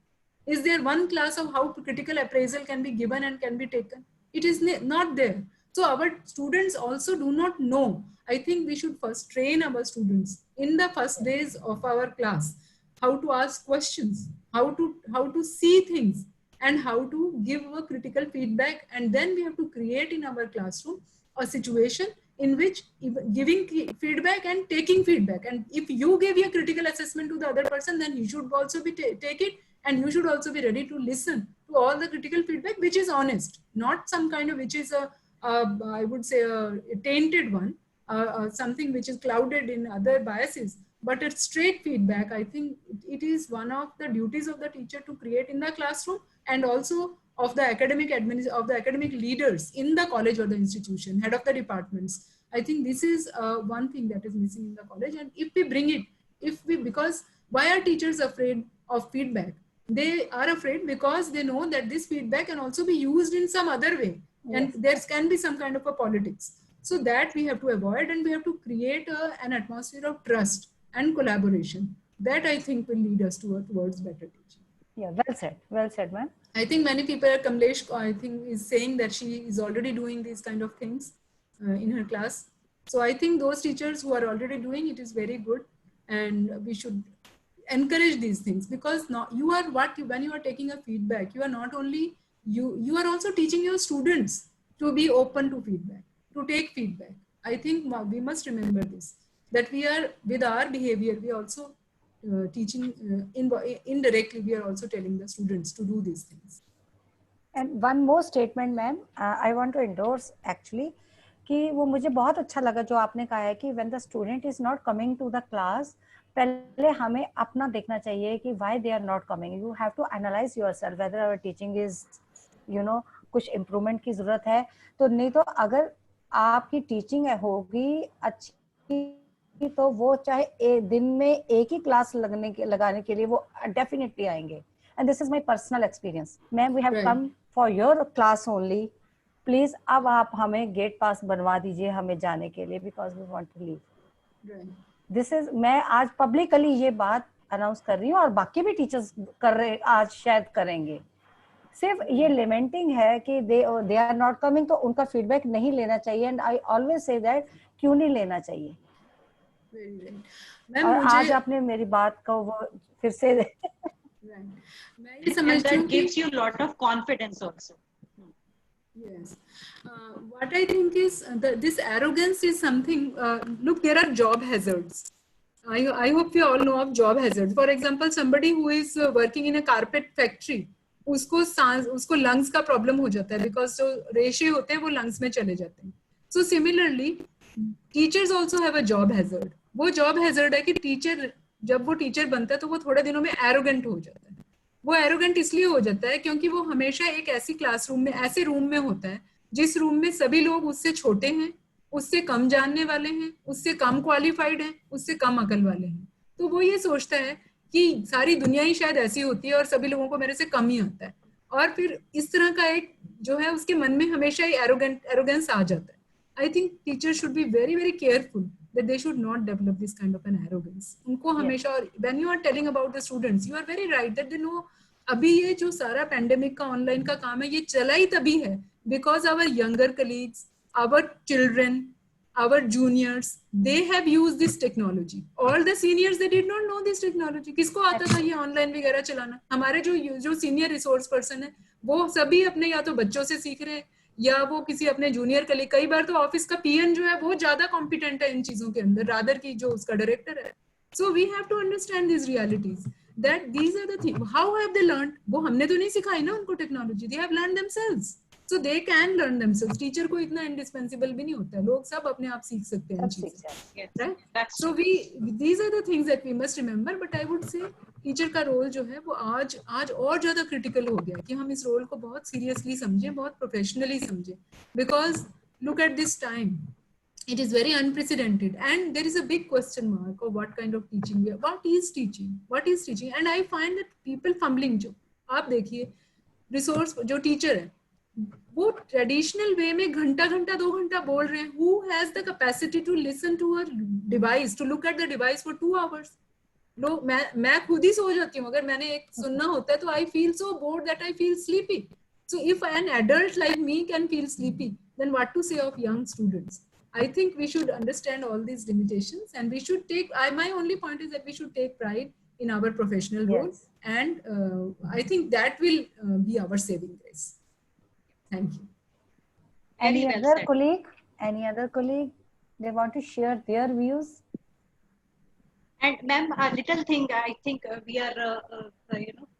Is there one class of how critical appraisal can be given and can be taken? It is not there. So our students also do not know. I think we should first train our students in the first days of our class how to ask questions, how to see things, and how to give a critical feedback. And then we have to create in our classroom a situation in which giving feedback and taking feedback. And if you give a critical assessment to the other person, then you should also be take it, and you should also be ready to listen to all the critical feedback, which is honest, not some kind of which is I would say a tainted one, something which is clouded in other biases, but it's straight feedback. I think it is one of the duties of the teacher to create in the classroom, and also of the academic leaders in the college or the institution, head of the departments. I think this is one thing that is missing in the college. And if we bring it, because why are teachers afraid of feedback? They are afraid because they know that this feedback can also be used in some other way. And there can be some kind of a politics. So that we have to avoid, and we have to create an atmosphere of trust and collaboration. That I think will lead us towards better teaching. Yeah, well said, ma'am. I think many people, Kamlesh, I think, is saying that she is already doing these kind of things in her class. So I think those teachers who are already doing it is very good, and we should encourage these things, because not, you are when you are taking a feedback, you are not only you are also teaching your students to be open to feedback, to take feedback. I think we must remember this, that we are, with our behavior, we also teaching indirectly, we are also telling the students to do these things. And one more statement, ma'am, I want to endorse actually, कि वो मुझे बहुत अच्छा लगा जो आपने कहा है कि when the student is not coming to the class, पहले हमें अपना देखना चाहिए कि why they are not coming. You have to analyze yourself whether our teaching is, you know, कुछ improvement की जरूरत है. तो नहीं तो अगर आपकी teaching होगी अच्छी, तो वो चाहे दिन में एक ही क्लास लगाने के लिए वो definitely आएंगे. And this is my personal experience. Ma'am, we have come for your class only. Please, अब आप हमें गेट पास बनवा दीजिए हमें जाने के लिए, because we want to leave. This is, मैं आज पब्लिकली ये बात अनाउंस कर रही हूँ, और बाकी भी टीचर्स कर रहे, आज शायद करेंगे. सिर्फ ये लिमिटिंग है कि they are not coming, तो उनका फीडबैक नहीं लेना चाहिए. And I always say that क्यों नहीं लेना चाहिए. और आज आपने मेरी बात को वो फिर से and that gives you a lot of confidence also. Yes. What I think is this arrogance is something, look, there are job hazards. I hope you all know of job hazards. For example, somebody who is working in a carpet factory, उसको lungs का problem हो जाता है, because जो रेशे होते हैं वो lungs में चले जाते हैं. So similarly, teachers also have a job hazard. वो job hazard है कि teacher, जब वो teacher बनता है तो वो थोड़े दिनों में arrogant हो जाता है. वो एरोगेंट इसलिए हो जाता है क्योंकि वो हमेशा एक ऐसी क्लासरूम में, ऐसे रूम में होता है जिस रूम में सभी लोग उससे छोटे हैं, उससे कम जानने वाले हैं, उससे कम क्वालिफाइड हैं, उससे कम अकल वाले हैं. तो वो ये सोचता है कि सारी दुनिया ही शायद ऐसी होती है और सभी लोगों को मेरे से कम ही आता है. और फिर इस तरह का एक जो है उसके मन में हमेशा ही एरोगेंस आ जाता है. I think teachers should be very very careful that they should not develop this kind of an arrogance. उनको हमेशा, और when you are telling about the students, you are very right that they know अभी ये जो सारा pandemic का online का काम है ये चला ही तभी है because our younger colleagues, our children, our juniors, they have used this technology. All the seniors, they did not know this technology. किसको आता था ये ऑनलाइन वगैरह चलाना? हमारे जो senior resource person है वो सभी अपने या तो बच्चों से सीख रहे हैं या वो किसी अपने जूनियर कलीग, कई बार तो ऑफिस का पीएन जो है वो ज्यादा कॉम्पिटेंट है इन चीजों के अंदर रादर की जो उसका डायरेक्टर है. So we have to understand this realities that these are the thing. How have they learn? वो हमने तो नहीं सिखाई ना उनको technology, they have learn themselves. So they can learn themselves. Teacher को इतना इंडिस्पेंसिबल भी नहीं होता है, लोग सब अपने आप सीख सकते हैं चीजें. So these are the things that we must remember. But I would say teacher का रोल जो है वो आज और ज्यादा क्रिटिकल हो गया कि हम इस रोल को बहुत सीरियसली समझें, बहुत प्रोफेशनली समझें. Because look at this time, it is very unprecedented and there is a big question mark of what kind of teaching we are. What is teaching? And I find that people fumbling. जो आप देखिए resource जो teacher है वो traditional way में घंटा 2 घंटा बोल रहे हैं. who has the capacity to listen to a device, to look at the device for 2 hours? लोग, मैं खुद ही सो जाती हूँ अगर मैंने एक सुनना होता है तो I feel so bored that I feel sleepy. So if an adult like me can feel sleepy, then what to say of young students? I think we should understand all these limitations and we should take, my only point is that we should take pride in our professional role. Yes. And I think that will be our saving grace. Thank you. Any other colleague, they want to share their views? And ma'am, a little thing, I think we are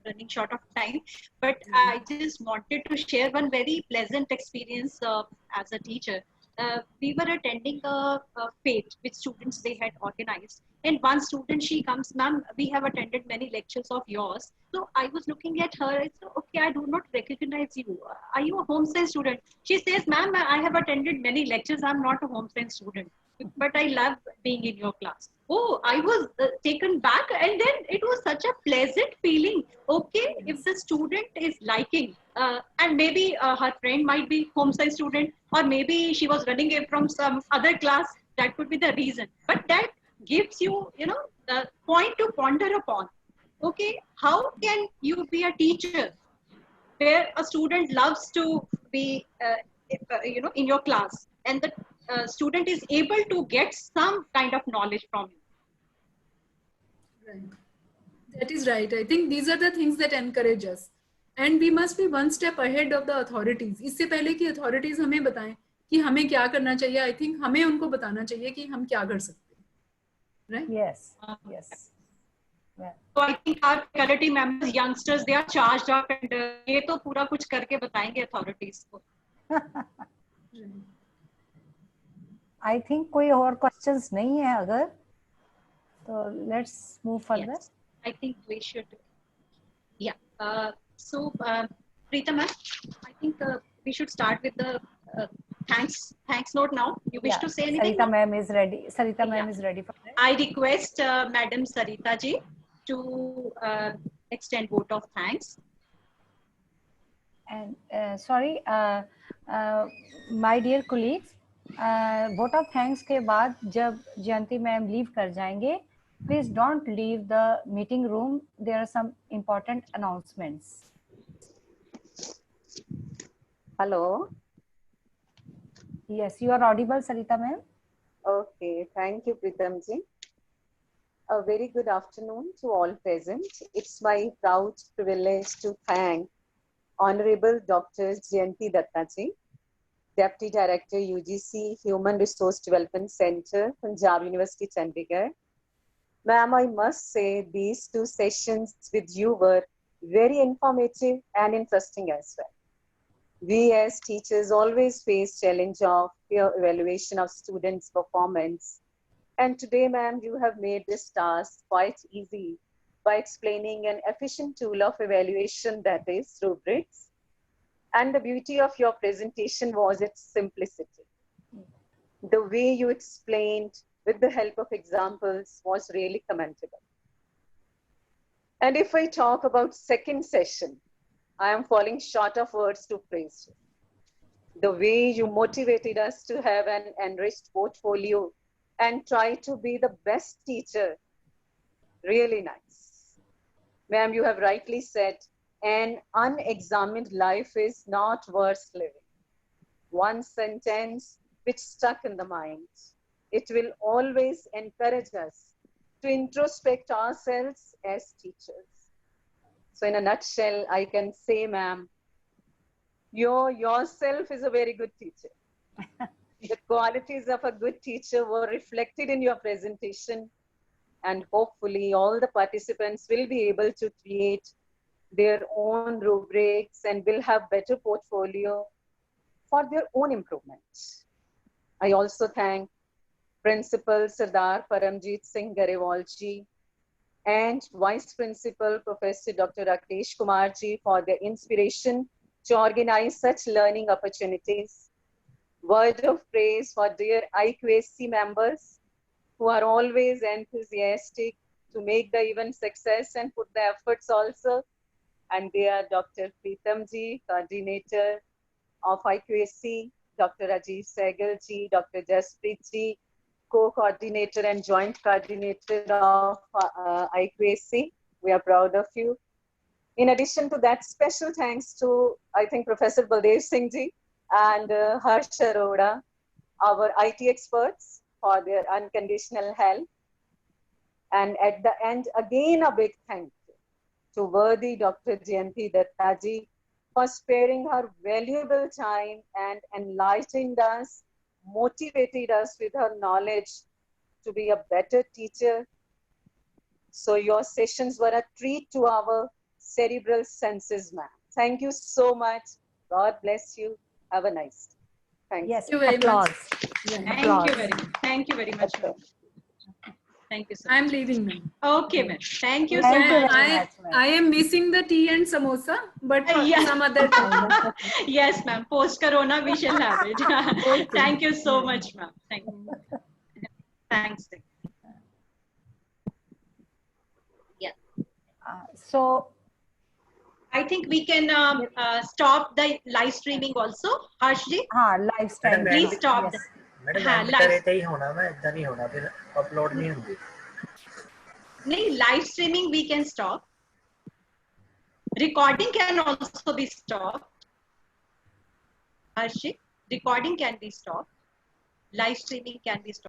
running short of time, but I just wanted to share one very pleasant experience as a teacher. we were attending a fete which students they had organized. And one student, she comes, ma'am, we have attended many lectures of yours. So I was looking at her. I said, okay, I do not recognize you. Are you a home science student? She says, ma'am, I have attended many lectures. I'm not a home science student, but I love being in your class. Oh, I was taken back. And then it was such a pleasant feeling. Okay, if the student is liking, and maybe her friend might be home science student, or maybe she was running away from some other class, that could be the reason. But that gives you, the point to ponder upon. Okay, how can you be a teacher where a student loves to be, in your class, and the student is able to get some kind of knowledge from you? Right. That is right. I think these are the things that encourage us. And we must be one step ahead of the authorities. इससे पहले कि authorities हमें बताएं कि हमें क्या करना चाहिए, I think हमें उनको बताना चाहिए कि हम क्या कर सकते हैं. Right? Yes. Yes. Yeah. So I think our faculty members, youngsters, they are charged up, and ये तो पूरा कुछ करके बताएंगे authorities को. I think कोई और questions नहीं है अगर, तो let's move further. Yes, I think we should. Yeah. So, Preeta ma'am, I think we should start with the thanks note now. You wish to say anything? Sarita ma'am is ready. Sarita ma'am Yeah. is ready for that. I request Madam Sarita ji to extend vote of thanks. And sorry, my dear colleagues, vote of thanks के बाद जब जयंती ma'am leave कर जाएंगे, please don't leave the meeting room. There are some important announcements. Hello. Yes, you are audible, Sarita ma'am. Okay, thank you, Pritam ji. A very good afternoon to all present. It's my proud privilege to thank Honorable Dr. Jayanti Datta ji, Deputy Director, UGC Human Resource Development Center, Punjab University, Chandigarh. Ma'am, I must say these two sessions with you were very informative and interesting as well. We as teachers always face challenge of peer evaluation of students' performance. And today, ma'am, you have made this task quite easy by explaining an efficient tool of evaluation, that is rubrics. And the beauty of your presentation was its simplicity. The way you explained with the help of examples was really commendable. And if I talk about second session, I am falling short of words to praise you. The way you motivated us to have an enriched portfolio and try to be the best teacher, really nice. Ma'am, you have rightly said, an unexamined life is not worth living. One sentence which stuck in the mind. It will always encourage us to introspect ourselves as teachers. So in a nutshell, I can say, ma'am, yourself is a very good teacher. The qualities of a good teacher were reflected in your presentation, and hopefully all the participants will be able to create their own rubrics and will have better portfolio for their own improvement. I also thank Principal Sardar Paramjit Singh Garewal ji and Vice Principal Professor Dr. Rakesh Kumar ji for their inspiration to organize such learning opportunities. Word of praise for dear IQSC members who are always enthusiastic to make the event success and put the efforts also. And they are Dr. Pritam ji, coordinator of IQSC, Dr. Rajiv Sehgal ji, Dr. Jaspreet ji, co-coordinator and joint coordinator of IQSC. We are proud of you. In addition to that, special thanks to, I think, Professor Baldev Singh ji and Harsh Arora, our IT experts, for their unconditional help. And at the end, again, a big thank you to worthy Dr. Jayanti Datta ji for sparing her valuable time and enlightened us, motivated us with her knowledge to be a better teacher. So your sessions were a treat to our cerebral senses, ma'am. Thank you so much. God bless you. Have a nice day. Thank Yes, you very much. applause. Thank you very much, ma'am. Thank you so I'm much. leaving now. Okay, ma'am. Thank you so Thank you much. very much, ma'am. I am missing the tea and samosa, but for Yeah. some other time. Yes, ma'am. Post Corona, we shall have it. Thank you so much, ma'am. Thank you. Thanks. Yeah. So I think we can stop the live streaming also. Harshji, हाँ life style please stop. yes. Madam हाँ, and live. करे ਤੇ ਹੀ ਹੋਣਾ ਵਾ ਇਦਾਂ ਨਹੀਂ ਹੋਣਾ ਫਿਰ ਅਪਲੋਡ ਨਹੀਂ ਹੁੰਦੀ नहीं, live streaming we can stop. Recording can also be stopped. Harshit, recording can be stopped. Live streaming can be stopped.